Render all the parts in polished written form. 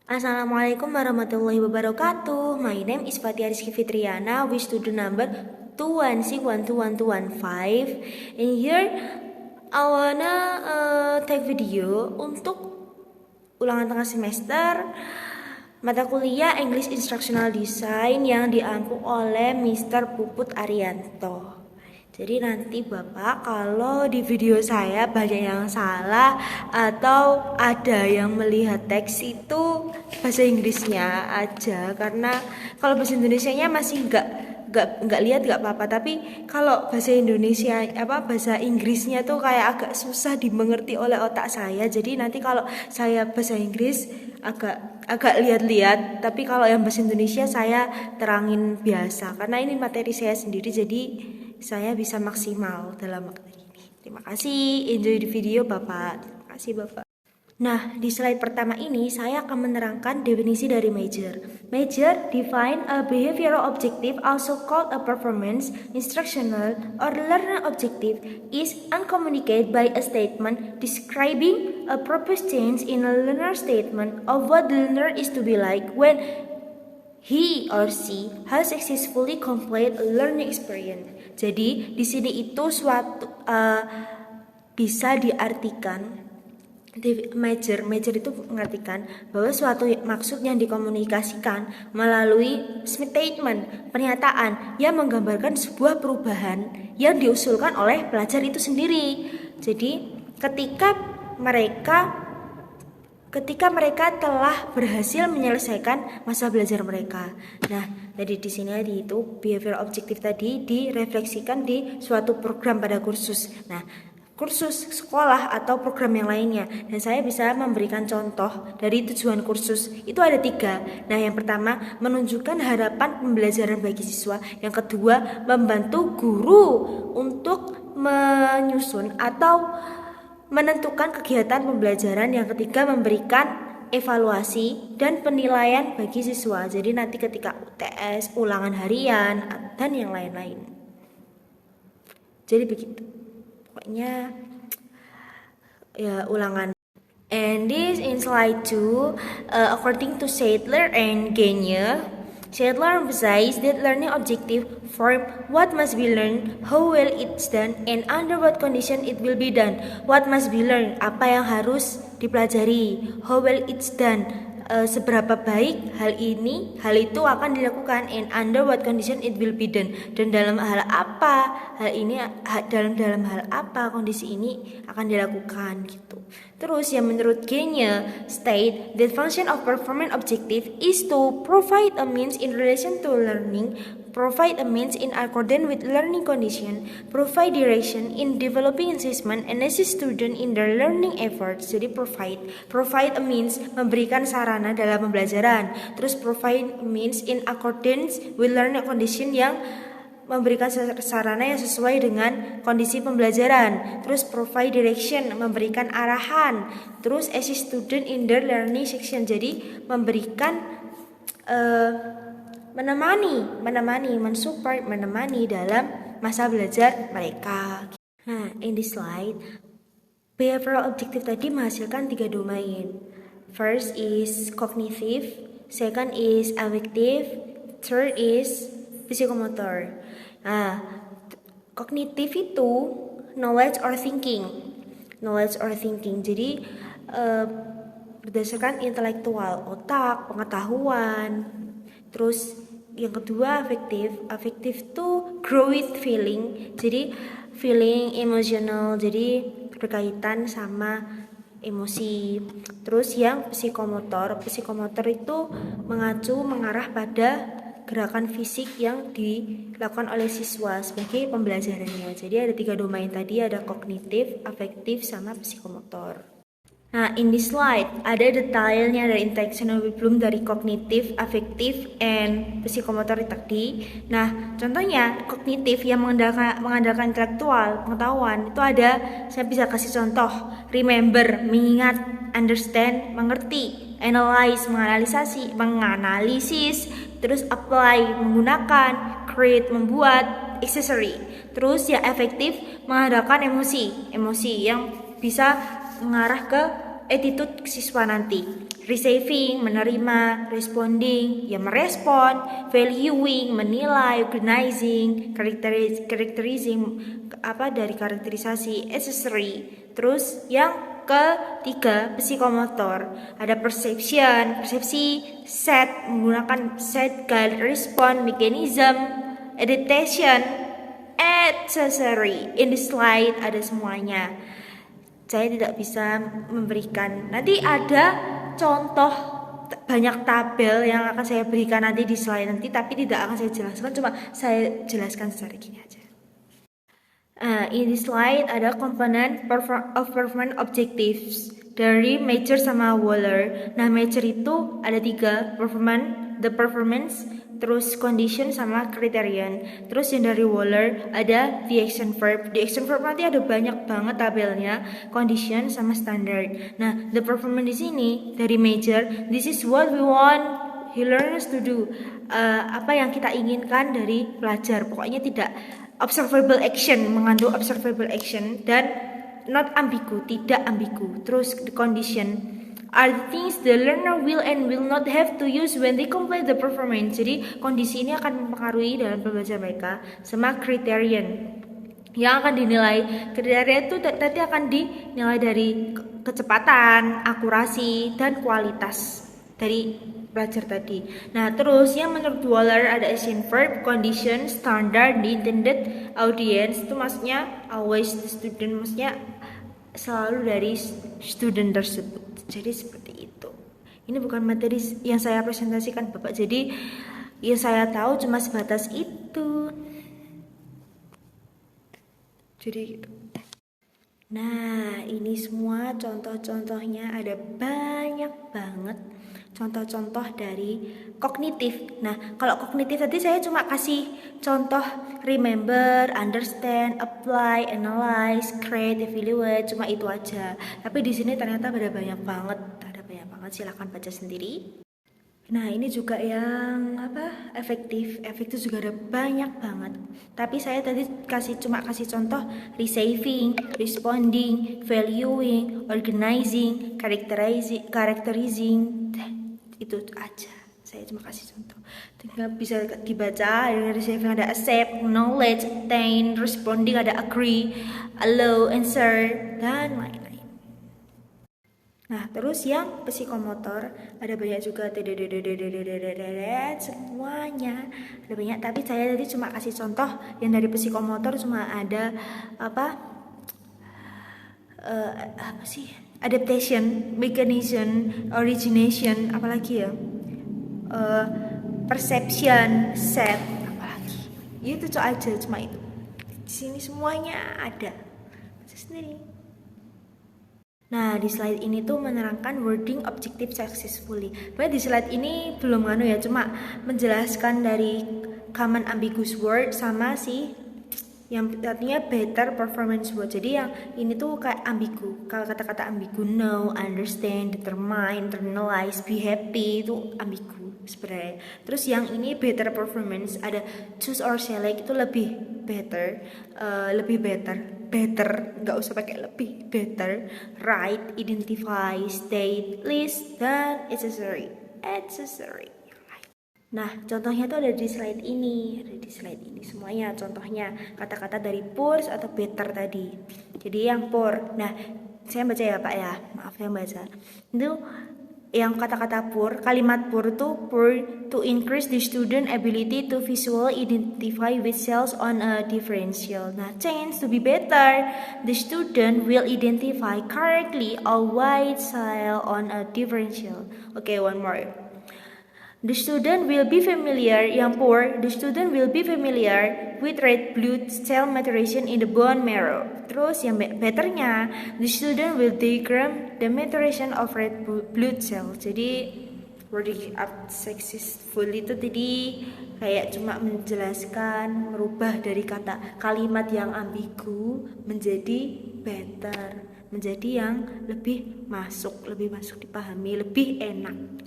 Assalamualaikum warahmatullahi wabarakatuh. My name is Fatia Rizky Fitriana with student number 216121215. And here I wanna take video untuk ulangan tengah semester mata kuliah English Instructional Design yang diampu oleh Mr. Puput Arianto. Jadi nanti Bapak kalau di video saya banyak yang salah atau ada yang melihat teks itu bahasa Inggrisnya aja, karena kalau bahasa Indonesianya masih nggak lihat nggak apa-apa, tapi kalau bahasa Indonesia bahasa Inggrisnya tuh kayak agak susah dimengerti oleh otak saya. Jadi nanti kalau saya bahasa Inggris agak lihat-lihat, tapi kalau yang bahasa Indonesia saya terangin biasa karena ini materi saya sendiri, jadi saya bisa maksimal dalam materi ini. Terima kasih, enjoy the video Bapak. Terima kasih Bapak. Nah, di slide pertama ini saya akan menerangkan definisi dari major. Major define a behavioral objective, also called a performance, instructional, or learner objective, is uncommunicated by a statement describing a proposed change in a learner statement of what the learner is to be like when he or she has successfully complete a learning experience. Jadi di sini itu suatu bisa diartikan major itu mengartikan bahwa suatu maksud yang dikomunikasikan melalui statement, pernyataan yang menggambarkan sebuah perubahan yang diusulkan oleh pelajar itu sendiri. Jadi ketika mereka telah berhasil menyelesaikan masa belajar mereka. Nah, tadi di sini itu behavior objektif tadi direfleksikan di suatu program pada kursus. Nah, kursus sekolah atau program yang lainnya. Dan saya bisa memberikan contoh dari tujuan kursus. Itu ada 3. Nah, yang pertama menunjukkan harapan pembelajaran bagi siswa. Yang kedua membantu guru untuk menyusun atau menentukan kegiatan pembelajaran. Yang ketiga memberikan evaluasi dan penilaian bagi siswa. Jadi nanti ketika UTS, ulangan harian, dan yang lain-lain. Jadi begitu. Pokoknya ya ulangan. And this in slide 2, according to Sadler and Gagne, Sadler emphasized that learning objective form what must be learned, how well it's done, and under what condition it will be done. What must be learned, apa yang harus dipelajari, how well it's done, seberapa baik hal itu akan dilakukan, and under what condition it will be done, dan dalam hal apa dalam hal apa kondisi ini akan dilakukan gitu. Terus yang menurut Gagne state that function of performance objective is to provide a means in relation to learning, provide a means in accordance with learning condition, provide direction in developing assessment, and assist student in their learning efforts. Jadi provide a means, memberikan sarana dalam pembelajaran. Terus provide a means in accordance with learning condition, yang memberikan sarana yang sesuai dengan kondisi pembelajaran. Terus provide direction, memberikan arahan. Terus assist student in their learning section, jadi memberikan menemani dalam masa belajar mereka. Nah, in this slide, behavioral objective tadi menghasilkan 3 domain. First is cognitive, second is affective, third is psikomotor. Nah, kognitif itu knowledge or thinking. Jadi berdasarkan intelektual, otak, pengetahuan. Terus yang kedua affective itu grow with feeling. Jadi feeling emotional, jadi berkaitan sama emosi. Terus yang psikomotor itu mengarah pada gerakan fisik yang dilakukan oleh siswa sebagai pembelajarannya. Jadi ada 3 domain tadi, ada kognitif, afektif, sama psikomotor. Nah, in this slide ada detailnya dari intentional belum dari kognitif, afektif, and psikomotor tadi. Nah, contohnya kognitif yang mengandalkan intelektual, pengetahuan, itu ada, saya bisa kasih contoh. Remember, mengingat, understand, mengerti, analyze, menganalisis, terus apply, menggunakan, create, membuat, accessory. Terus yang efektif mengandalkan emosi yang bisa mengarah ke attitude siswa nanti. receiving, menerima, responding, ya merespon, valuing, menilai, organizing, characterizing, dari karakterisasi, accessory. Terus yang ketiga, psikomotor. Ada perception, persepsi, set, menggunakan set, guide, respond, mechanism, adaptation, accessory. In the slide ada semuanya. Saya tidak bisa memberikan. Nanti ada contoh banyak tabel yang akan saya berikan nanti di slide nanti, tapi tidak akan saya jelaskan, cuma saya jelaskan secara gini aja. In this slide ada komponen of performance objectives dari Major sama Waller. Nah, Major itu ada 3, the performance, terus condition sama criterion. Terus yang dari Waller ada the action verb. The action verb nanti ada banyak banget tabelnya, condition sama standard. Nah, the performance di sini dari Major, this is what we want he learns to do. Apa yang kita inginkan dari pelajar. Pokoknya tidak observable action, mengandung observable action, dan not ambigu, tidak ambigu. Terus the condition are the things the learner will and will not have to use when they complete the performance. Jadi kondisi ini akan mempengaruhi dalam pembelajaran mereka. Sama criterion yang akan dinilai. Kriteria itu nanti akan dinilai dari kecepatan, akurasi, dan kualitas dari belajar tadi. Nah, terus yang menurut Waller ada action verb, condition, standard, the intended audience. Itu maksudnya always the student, maksudnya selalu dari student tersebut. Jadi seperti itu. Ini bukan materi yang saya presentasikan Bapak. Jadi yang saya tahu cuma sebatas itu. Jadi gitu. Nah, ini semua contoh-contohnya, ada banyak banget contoh-contoh dari kognitif. Nah, kalau kognitif tadi saya cuma kasih contoh remember, understand, apply, analyze, create, evaluate, cuma itu aja. Tapi di sini ternyata ada banyak banget. Silakan baca sendiri. Nah, ini juga yang efektif juga ada banyak banget. Tapi saya tadi cuma kasih contoh receiving, responding, valuing, organizing, characterizing. Itu aja. Saya cuma kasih contoh. Tinggal bisa dibaca. Receiving ada accept, knowledge, attain, responding ada agree, allow, answer, dan lain-lain. Nah, terus yang psikomotor ada banyak juga, semuanya ada banyak. Tapi saya tadi cuma kasih contoh yang dari psikomotor, cuma ada adaptation, mechanism, origination, apalagi ya, perception, set, apalagi. Itu aja, cuma itu. Di sini semuanya ada. Baca sendiri. Nah, di slide ini tuh menerangkan wording objective successfully. Pokoknya di slide ini belum cuma menjelaskan dari common ambiguous word sama yang artinya better performance word. Jadi yang ini tuh kayak ambigu. Kalau kata-kata ambigu, know, understand, determine, internalize, be happy, itu ambigu sebenarnya. Terus yang ini better performance, ada choose or select, itu lebih better, nggak usah pakai lebih, better, right, identify, state, list, dan accessory. Nah, contohnya tuh ada di slide ini, semuanya contohnya kata-kata dari poor atau better tadi. Jadi yang poor, nah saya baca ya Pak ya, maaf yang baca. Itu yang kata-kata poor, kalimat poor to increase the student ability to visually identify with cells on a differential. Nah, change to be better, the student will identify correctly a white cell on a differential. Okay, one more. The student will be familiar, yang poor, the student will be familiar with red blood cell maturation in the bone marrow. Terus yang betternya, the student will diagram the maturation of red blood cell. Jadi wording up successful itu tadi kayak cuma menjelaskan, merubah dari kalimat yang ambigu menjadi better, menjadi yang lebih masuk dipahami, lebih enak.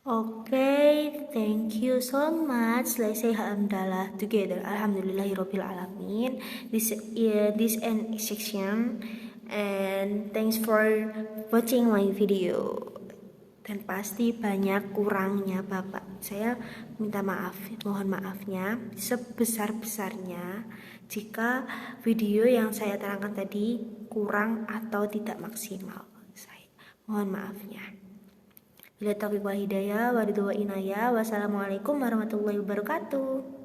Okay, thank you so much. Let's say alhamdulillah together. Alhamdulillahirabbil alamin. This end section, and thanks for watching my video. dan pasti banyak kurangnya Bapak. Saya minta maaf, mohon maafnya sebesar-besarnya jika video yang saya terangkan tadi kurang atau tidak maksimal. Saya mohon maafnya. Bila taufiq wal hidayah, waridhu wa inayah. Wassalamualaikum warahmatullahi wabarakatuh.